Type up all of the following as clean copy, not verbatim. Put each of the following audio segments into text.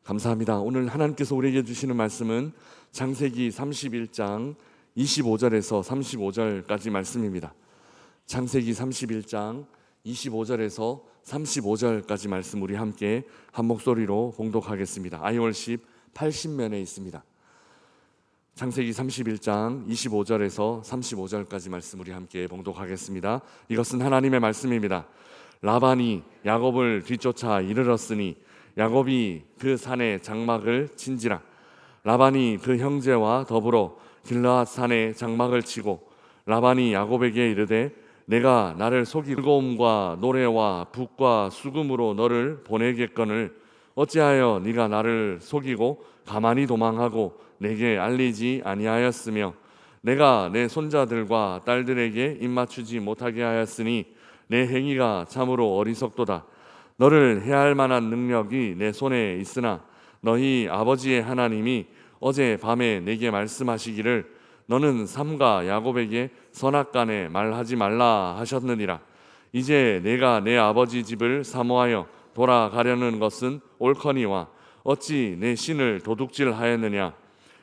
감사합니다. 오늘 하나님께서 우리에게 주시는 말씀은 창세기 31장 25절에서 35절까지 말씀입니다. 창세기 31장 25절에서 35절까지 말씀 우리 함께 한 목소리로 봉독하겠습니다. 아이월십 80면에 있습니다. 창세기 31장 25절에서 35절까지 말씀 우리 함께 봉독하겠습니다. 이것은 하나님의 말씀입니다. 라반이 야곱을 뒤쫓아 이르렀으니 야곱이 그 산에 장막을 친지라. 라반이 그 형제와 더불어 길르앗 산에 장막을 치고 라반이 야곱에게 이르되 내가 나를 속이 즐거움과 노래와 붓과 수금으로 너를 보내겠거늘 어찌하여 네가 나를 속이고 가만히 도망하고 내게 알리지 아니하였으며 내가 내 손자들과 딸들에게 입맞추지 못하게 하였으니 내 행위가 참으로 어리석도다. 너를 해할 만한 능력이 내 손에 있으나 너희 아버지의 하나님이 어제 밤에 내게 말씀하시기를 너는 삼가 야곱에게 선악간에 말하지 말라 하셨느니라. 이제 내가 내 아버지 집을 사모하여 돌아가려는 것은 옳거니와 어찌 내 신을 도둑질하였느냐.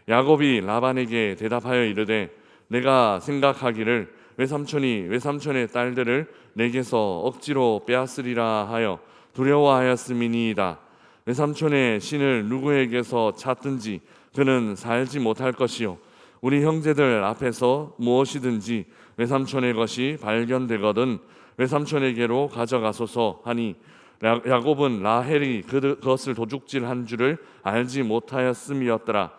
야곱이 라반에게 대답하여 이르되 내가 생각하기를 외삼촌이 외삼촌의 딸들을 내게서 억지로 빼앗으리라 하여 두려워하였음이니이다. 외삼촌의 신을 누구에게서 찾든지 그는 살지 못할 것이요 우리 형제들 앞에서 무엇이든지 외삼촌의 것이 발견되거든 외삼촌에게로 가져가소서 하니 야곱은 라헬이 그것을 도둑질한 줄을 알지 못하였음이었더라.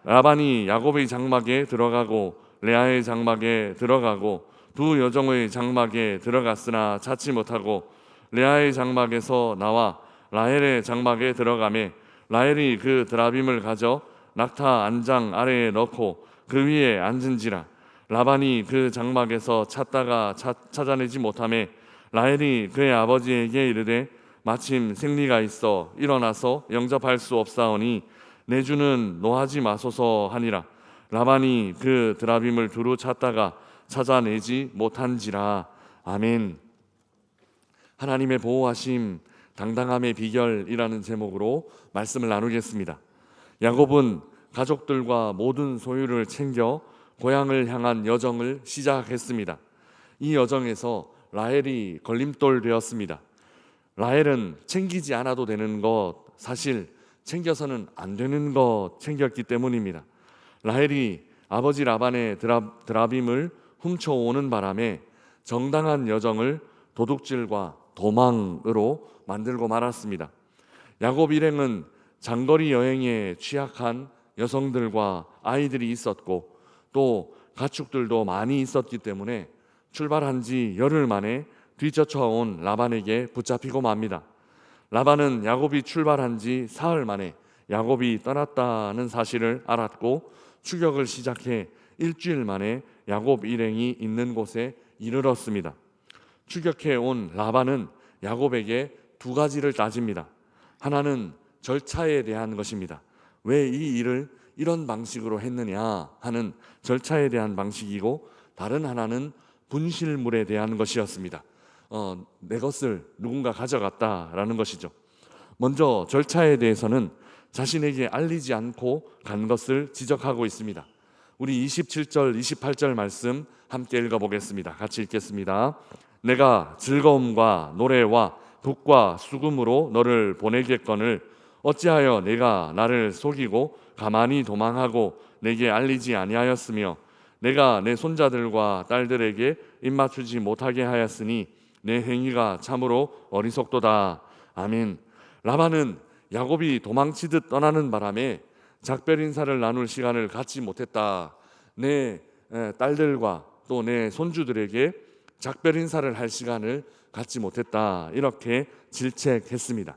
라반이 야곱의 장막에 들어가고 레아의 장막에 들어가고 두 여종의 장막에 들어갔으나 찾지 못하고 레아의 장막에서 나와 라헬의 장막에 들어가매 라헬이 그 드라빔을 가져 낙타 안장 아래에 넣고 그 위에 앉은지라. 라반이 그 장막에서 찾다가 찾아내지 못하매 라헬이 그의 아버지에게 이르되 마침 생리가 있어 일어나서 영접할 수 없사오니 내 주는 노하지 마소서 하니라. 라반이 그 드라빔을 두루 찾다가 찾아내지 못한지라. 아멘. 하나님의 보호하심 당당함의 비결이라는 제목으로 말씀을 나누겠습니다. 야곱은 가족들과 모든 소유를 챙겨 고향을 향한 여정을 시작했습니다. 이 여정에서 라헬이 걸림돌 되었습니다. 라헬은 챙기지 않아도 되는 것, 사실 챙겨서는 안 되는 것 챙겼기 때문입니다. 라헬이 아버지 라반의 드라빔을 훔쳐오는 바람에 정당한 여정을 도둑질과 도망으로 만들고 말았습니다. 야곱 일행은 장거리 여행에 취약한 여성들과 아이들이 있었고 또 가축들도 많이 있었기 때문에 출발한 지 열흘 만에 뒤쫓아온 라반에게 붙잡히고 맙니다. 라반은 야곱이 출발한 지 사흘 만에 야곱이 떠났다는 사실을 알았고 추격을 시작해 일주일 만에 야곱 일행이 있는 곳에 이르렀습니다. 추격해 온 라반은 야곱에게 두 가지를 따집니다. 하나는 절차에 대한 것입니다. 왜 이 일을 이런 방식으로 했느냐 하는 절차에 대한 방식이고 다른 하나는 분실물에 대한 것이었습니다. 내 것을 누군가 가져갔다라는 것이죠. 먼저 절차에 대해서는 자신에게 알리지 않고 간 것을 지적하고 있습니다. 우리 27절, 28절 말씀 함께 읽어보겠습니다. 같이 읽겠습니다. 내가 즐거움과 노래와 붓과 수금으로 너를 보내겠거늘 어찌하여 내가 나를 속이고 가만히 도망하고 내게 알리지 아니하였으며 내가 내 손자들과 딸들에게 입맞추지 못하게 하였으니 내 행위가 참으로 어리석도다. 아멘. 라반은 야곱이 도망치듯 떠나는 바람에 작별 인사를 나눌 시간을 갖지 못했다. 내 딸들과 또 내 손주들에게 작별 인사를 할 시간을 갖지 못했다. 이렇게 질책했습니다.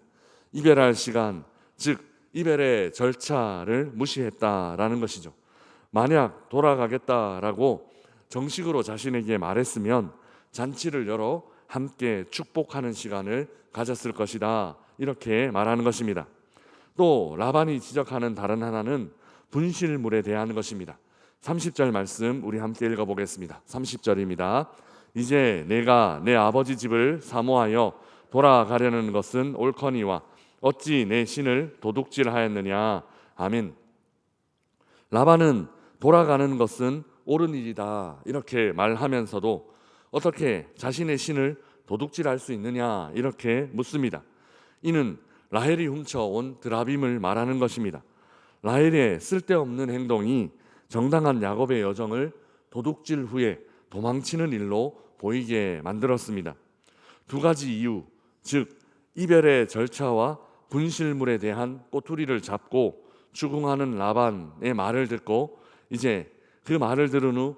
이별할 시간, 즉 이별의 절차를 무시했다라는 것이죠. 만약 돌아가겠다라고 정식으로 자신에게 말했으면 잔치를 열어 함께 축복하는 시간을 가졌을 것이다. 이렇게 말하는 것입니다. 또 라반이 지적하는 다른 하나는 분실물에 대한 것입니다. 30절 말씀 우리 함께 읽어보겠습니다. 30절입니다. 이제 내가 내 아버지 집을 사모하여 돌아가려는 것은 옳거니와 어찌 내 신을 도둑질하였느냐. 아멘. 라반은 돌아가는 것은 옳은 일이다 이렇게 말하면서도 어떻게 자신의 신을 도둑질할 수 있느냐 이렇게 묻습니다. 이는 라헬이 훔쳐온 드라빔을 말하는 것입니다. 라헬의 쓸데없는 행동이 정당한 야곱의 여정을 도둑질 후에 도망치는 일로 보이게 만들었습니다. 두 가지 이유, 즉 이별의 절차와 분실물에 대한 꼬투리를 잡고 추궁하는 라반의 말을 듣고 이제 그 말을 들은 후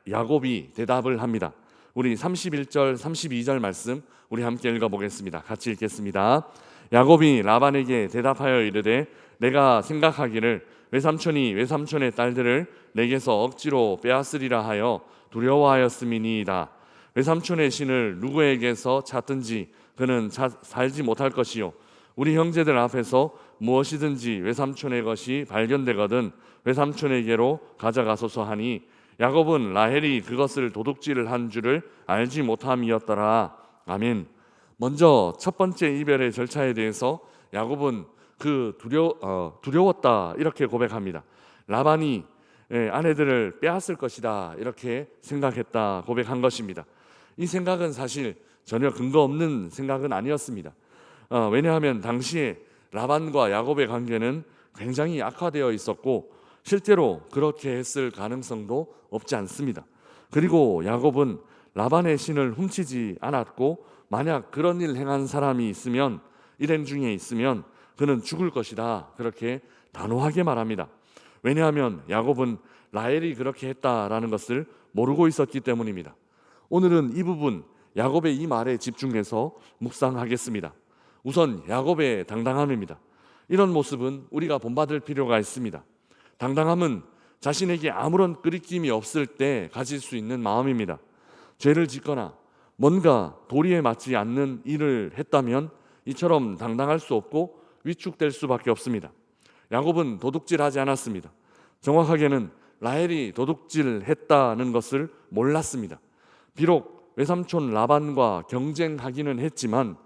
야곱이 대답을 합니다. 우리 31절 32절 말씀 우리 함께 읽어보겠습니다. 같이 읽겠습니다. 야곱이 라반에게 대답하여 이르되 내가 생각하기를 외삼촌이 외삼촌의 딸들을 내게서 억지로 빼앗으리라 하여 두려워하였음이니이다. 외삼촌의 신을 누구에게서 찾든지 그는 살지 못할 것이요 우리 형제들 앞에서 무엇이든지 외삼촌의 것이 발견되거든 외삼촌에게로 가져가소서 하니 야곱은 라헬이 그것을 도둑질을 한 줄을 알지 못함이었더라. 아멘. 먼저 첫 번째 이별의 절차에 대해서 야곱은 두려웠다 이렇게 고백합니다. 라반이 아내들을 빼앗을 것이다 이렇게 생각했다 고백한 것입니다. 이 생각은 사실 전혀 근거 없는 생각은 아니었습니다. 왜냐하면 당시에 라반과 야곱의 관계는 굉장히 악화되어 있었고 실제로 그렇게 했을 가능성도 없지 않습니다. 그리고 야곱은 라반의 신을 훔치지 않았고 만약 그런 일 행한 사람이 있으면 일행 중에 있으면 그는 죽을 것이다 그렇게 단호하게 말합니다. 왜냐하면 야곱은 라헬이 그렇게 했다라는 것을 모르고 있었기 때문입니다. 오늘은 이 부분 야곱의 이 말에 집중해서 묵상하겠습니다. 우선 야곱의 당당함입니다. 이런 모습은 우리가 본받을 필요가 있습니다. 당당함은 자신에게 아무런 끄리낌이 없을 때 가질 수 있는 마음입니다. 죄를 짓거나 뭔가 도리에 맞지 않는 일을 했다면 이처럼 당당할 수 없고 위축될 수밖에 없습니다. 야곱은 도둑질하지 않았습니다. 정확하게는 라헬이 도둑질했다는 것을 몰랐습니다. 비록 외삼촌 라반과 경쟁하기는 했지만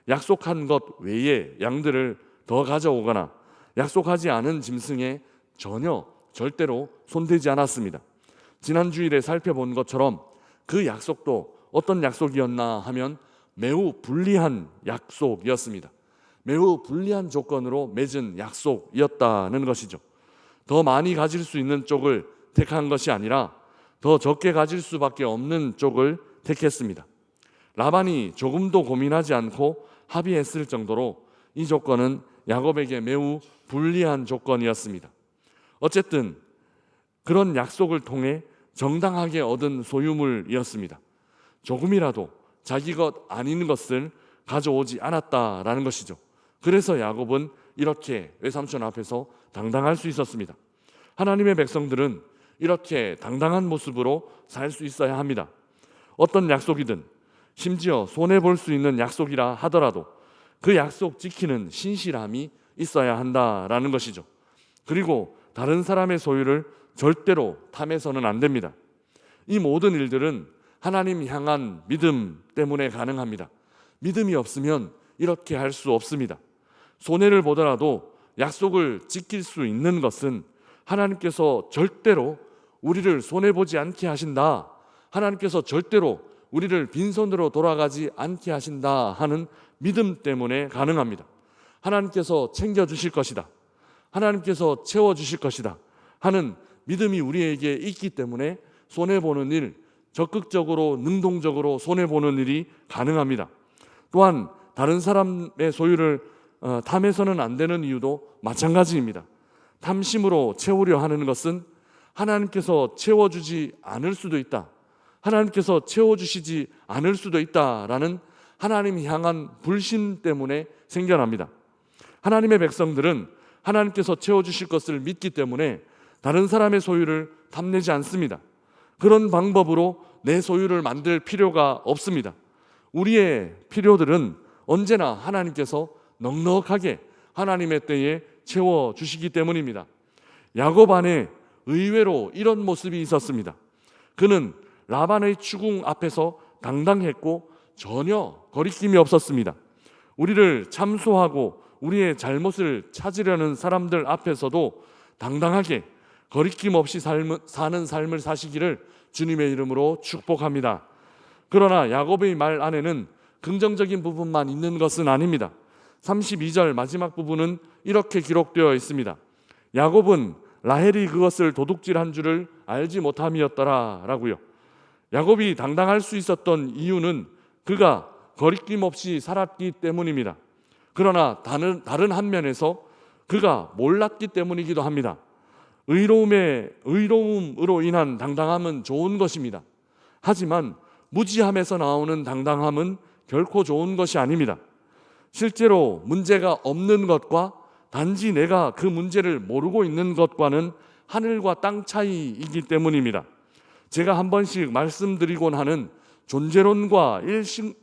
약속한 것 외에 양들을 더 가져오거나 약속하지 않은 짐승에 절대로 손대지 않았습니다. 지난 주일에 살펴본 것처럼 그 약속도 어떤 약속이었나 하면 매우 불리한 약속이었습니다. 매우 불리한 조건으로 맺은 약속이었다는 것이죠. 더 많이 가질 수 있는 쪽을 택한 것이 아니라 더 적게 가질 수밖에 없는 쪽을 택했습니다. 라반이 조금도 고민하지 않고 합의했을 정도로 이 조건은 야곱에게 매우 불리한 조건이었습니다. 어쨌든 그런 약속을 통해 정당하게 얻은 소유물이었습니다. 조금이라도 자기 것 아닌 것을 가져오지 않았다라는 것이죠. 그래서 야곱은 이렇게 외삼촌 앞에서 당당할 수 있었습니다. 하나님의 백성들은 이렇게 당당한 모습으로 살 수 있어야 합니다. 어떤 약속이든 심지어 손해볼 수 있는 약속이라 하더라도 그 약속 지키는 신실함이 있어야 한다라는 것이죠. 그리고 다른 사람의 소유를 절대로 탐해서는 안 됩니다. 이 모든 일들은 하나님 향한 믿음 때문에 가능합니다. 믿음이 없으면 이렇게 할 수 없습니다. 손해를 보더라도 약속을 지킬 수 있는 것은 하나님께서 절대로 우리를 손해보지 않게 하신다, 하나님께서 절대로 우리를 빈손으로 돌아가지 않게 하신다 하는 믿음 때문에 가능합니다. 하나님께서 챙겨주실 것이다, 하나님께서 채워주실 것이다 하는 믿음이 우리에게 있기 때문에 손해보는 일, 적극적으로 능동적으로 손해보는 일이 가능합니다. 또한 다른 사람의 소유를 탐해서는 안 되는 이유도 마찬가지입니다. 탐심으로 채우려 하는 것은 하나님께서 채워주지 않을 수도 있다, 하나님께서 채워주시지 않을 수도 있다라는 하나님 향한 불신 때문에 생겨납니다. 하나님의 백성들은 하나님께서 채워주실 것을 믿기 때문에 다른 사람의 소유를 탐내지 않습니다. 그런 방법으로 내 소유를 만들 필요가 없습니다. 우리의 필요들은 언제나 하나님께서 넉넉하게 하나님의 때에 채워주시기 때문입니다. 야곱 안에 의외로 이런 모습이 있었습니다. 그는 라반의 추궁 앞에서 당당했고 전혀 거리낌이 없었습니다. 우리를 참소하고 우리의 잘못을 찾으려는 사람들 앞에서도 당당하게 거리낌 없이 사는 삶을 사시기를 주님의 이름으로 축복합니다. 그러나 야곱의 말 안에는 긍정적인 부분만 있는 것은 아닙니다. 32절 마지막 부분은 이렇게 기록되어 있습니다. 야곱은 라헬이 그것을 도둑질한 줄을 알지 못함이었더라 라고요. 야곱이 당당할 수 있었던 이유는 그가 거리낌 없이 살았기 때문입니다. 그러나 다른 한면에서 그가 몰랐기 때문이기도 합니다. 의로움으로 인한 당당함은 좋은 것입니다. 하지만 무지함에서 나오는 당당함은 결코 좋은 것이 아닙니다. 실제로 문제가 없는 것과 단지 내가 그 문제를 모르고 있는 것과는 하늘과 땅 차이이기 때문입니다. 제가 한 번씩 말씀드리곤 하는 존재론과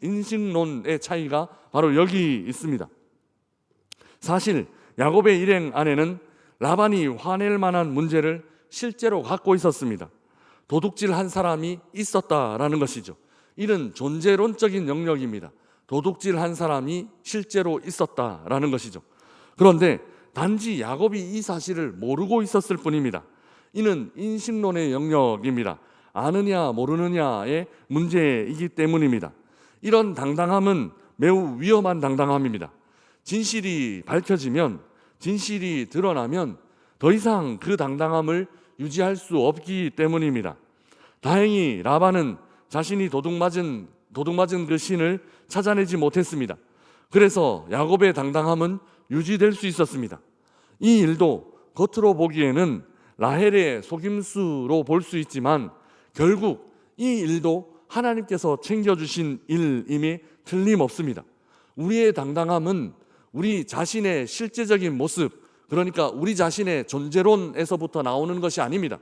인식론의 차이가 바로 여기 있습니다. 사실 야곱의 일행 안에는 라반이 화낼 만한 문제를 실제로 갖고 있었습니다. 도둑질한 사람이 있었다라는 것이죠. 이는 존재론적인 영역입니다. 도둑질한 사람이 실제로 있었다라는 것이죠. 그런데 단지 야곱이 이 사실을 모르고 있었을 뿐입니다. 이는 인식론의 영역입니다. 아느냐 모르느냐의 문제이기 때문입니다. 이런 당당함은 매우 위험한 당당함입니다. 진실이 밝혀지면, 진실이 드러나면 더 이상 그 당당함을 유지할 수 없기 때문입니다. 다행히 라반은 자신이 도둑맞은 그 신을 찾아내지 못했습니다. 그래서 야곱의 당당함은 유지될 수 있었습니다. 이 일도 겉으로 보기에는 라헬의 속임수로 볼 수 있지만 결국 이 일도 하나님께서 챙겨주신 일임이 틀림없습니다. 우리의 당당함은 우리 자신의 실제적인 모습, 그러니까 우리 자신의 존재론에서부터 나오는 것이 아닙니다.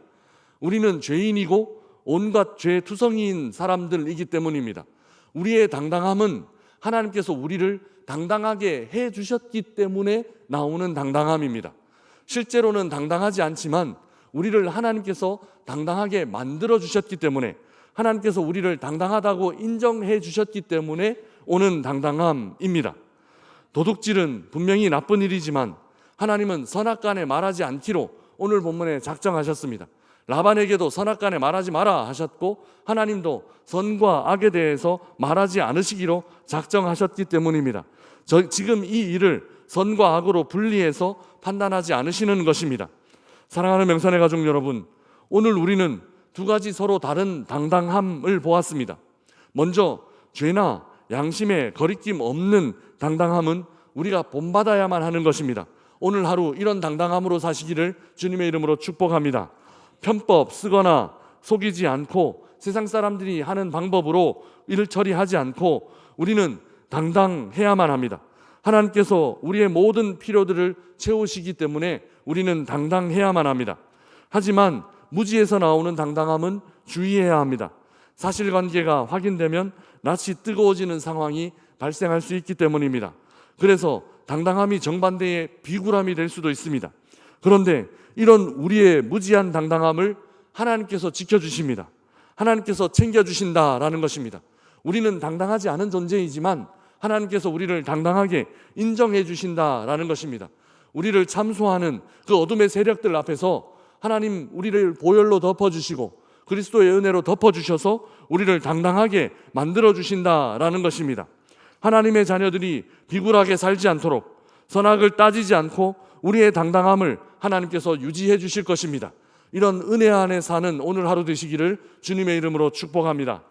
우리는 죄인이고 온갖 죄투성이인 사람들이기 때문입니다. 우리의 당당함은 하나님께서 우리를 당당하게 해주셨기 때문에 나오는 당당함입니다. 실제로는 당당하지 않지만 우리를 하나님께서 당당하게 만들어 주셨기 때문에, 하나님께서 우리를 당당하다고 인정해 주셨기 때문에 오는 당당함입니다. 도둑질은 분명히 나쁜 일이지만 하나님은 선악간에 말하지 않기로 오늘 본문에 작정하셨습니다. 라반에게도 선악간에 말하지 마라 하셨고 하나님도 선과 악에 대해서 말하지 않으시기로 작정하셨기 때문입니다. 지금 이 일을 선과 악으로 분리해서 판단하지 않으시는 것입니다. 사랑하는 명산의 가족 여러분, 오늘 우리는 두 가지 서로 다른 당당함을 보았습니다. 먼저 죄나 양심에 거리낌 없는 당당함은 우리가 본받아야만 하는 것입니다. 오늘 하루 이런 당당함으로 사시기를 주님의 이름으로 축복합니다. 편법 쓰거나 속이지 않고 세상 사람들이 하는 방법으로 일을 처리하지 않고 우리는 당당해야만 합니다. 하나님께서 우리의 모든 필요들을 채우시기 때문에 우리는 당당해야만 합니다. 하지만 무지에서 나오는 당당함은 주의해야 합니다. 사실관계가 확인되면 낯이 뜨거워지는 상황이 발생할 수 있기 때문입니다. 그래서 당당함이 정반대의 비굴함이 될 수도 있습니다. 그런데 이런 우리의 무지한 당당함을 하나님께서 지켜주십니다. 하나님께서 챙겨주신다라는 것입니다. 우리는 당당하지 않은 존재이지만 하나님께서 우리를 당당하게 인정해 주신다라는 것입니다. 우리를 참소하는 그 어둠의 세력들 앞에서 하나님 우리를 보혈로 덮어주시고 그리스도의 은혜로 덮어주셔서 우리를 당당하게 만들어주신다라는 것입니다. 하나님의 자녀들이 비굴하게 살지 않도록 선악을 따지지 않고 우리의 당당함을 하나님께서 유지해 주실 것입니다. 이런 은혜 안에 사는 오늘 하루 되시기를 주님의 이름으로 축복합니다.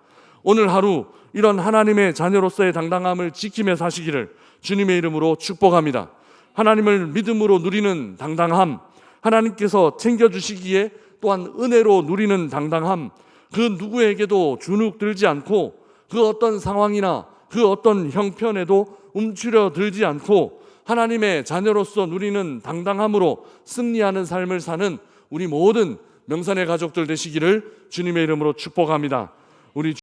오늘 하루 이런 하나님의 자녀로서의 당당함을 지키며 사시기를 주님의 이름으로 축복합니다. 하나님을 믿음으로 누리는 당당함, 하나님께서 챙겨주시기에 또한 은혜로 누리는 당당함, 그 누구에게도 주눅 들지 않고 그 어떤 상황이나 그 어떤 형편에도 움츠려 들지 않고 하나님의 자녀로서 누리는 당당함으로 승리하는 삶을 사는 우리 모든 명산의 가족들 되시기를 주님의 이름으로 축복합니다. 우리